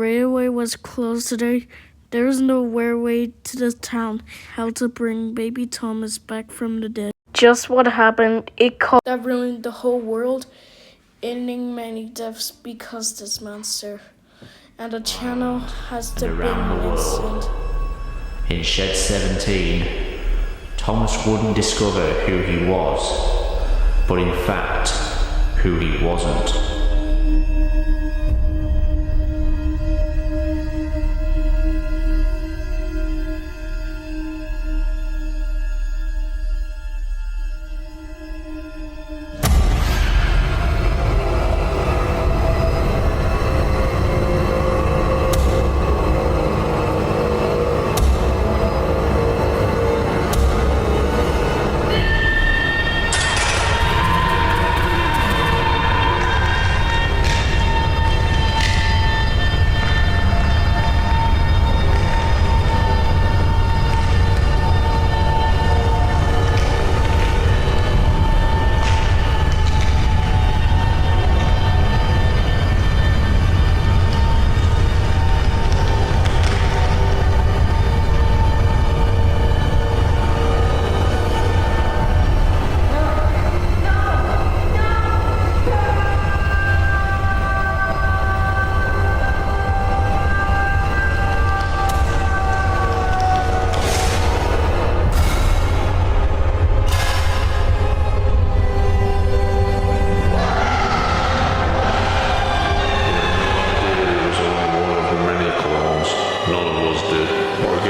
railway was closed today. There is no railway to the town. How to bring baby Thomas back from the dead. Just what happened, that ruined the whole world, ending many deaths because this monster. And the channel has the big incident. In Shed 17, Thomas wouldn't discover who he was, but in fact, who he wasn't.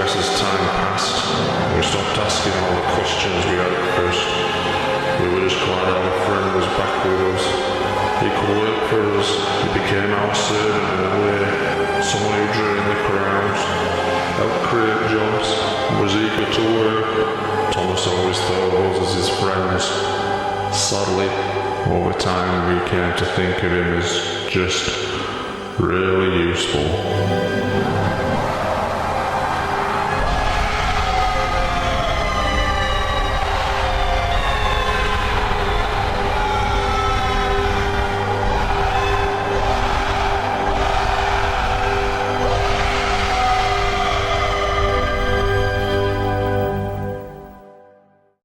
As time passed, we stopped asking all the questions we had at first. We were just glad our friend was back with us. He could work for us. He became our servant in a way. Someone who drained the crowds, helped create jobs, was eager to work. Thomas always thought of us as his friends. Sadly, over time we came to think of him as just really useful.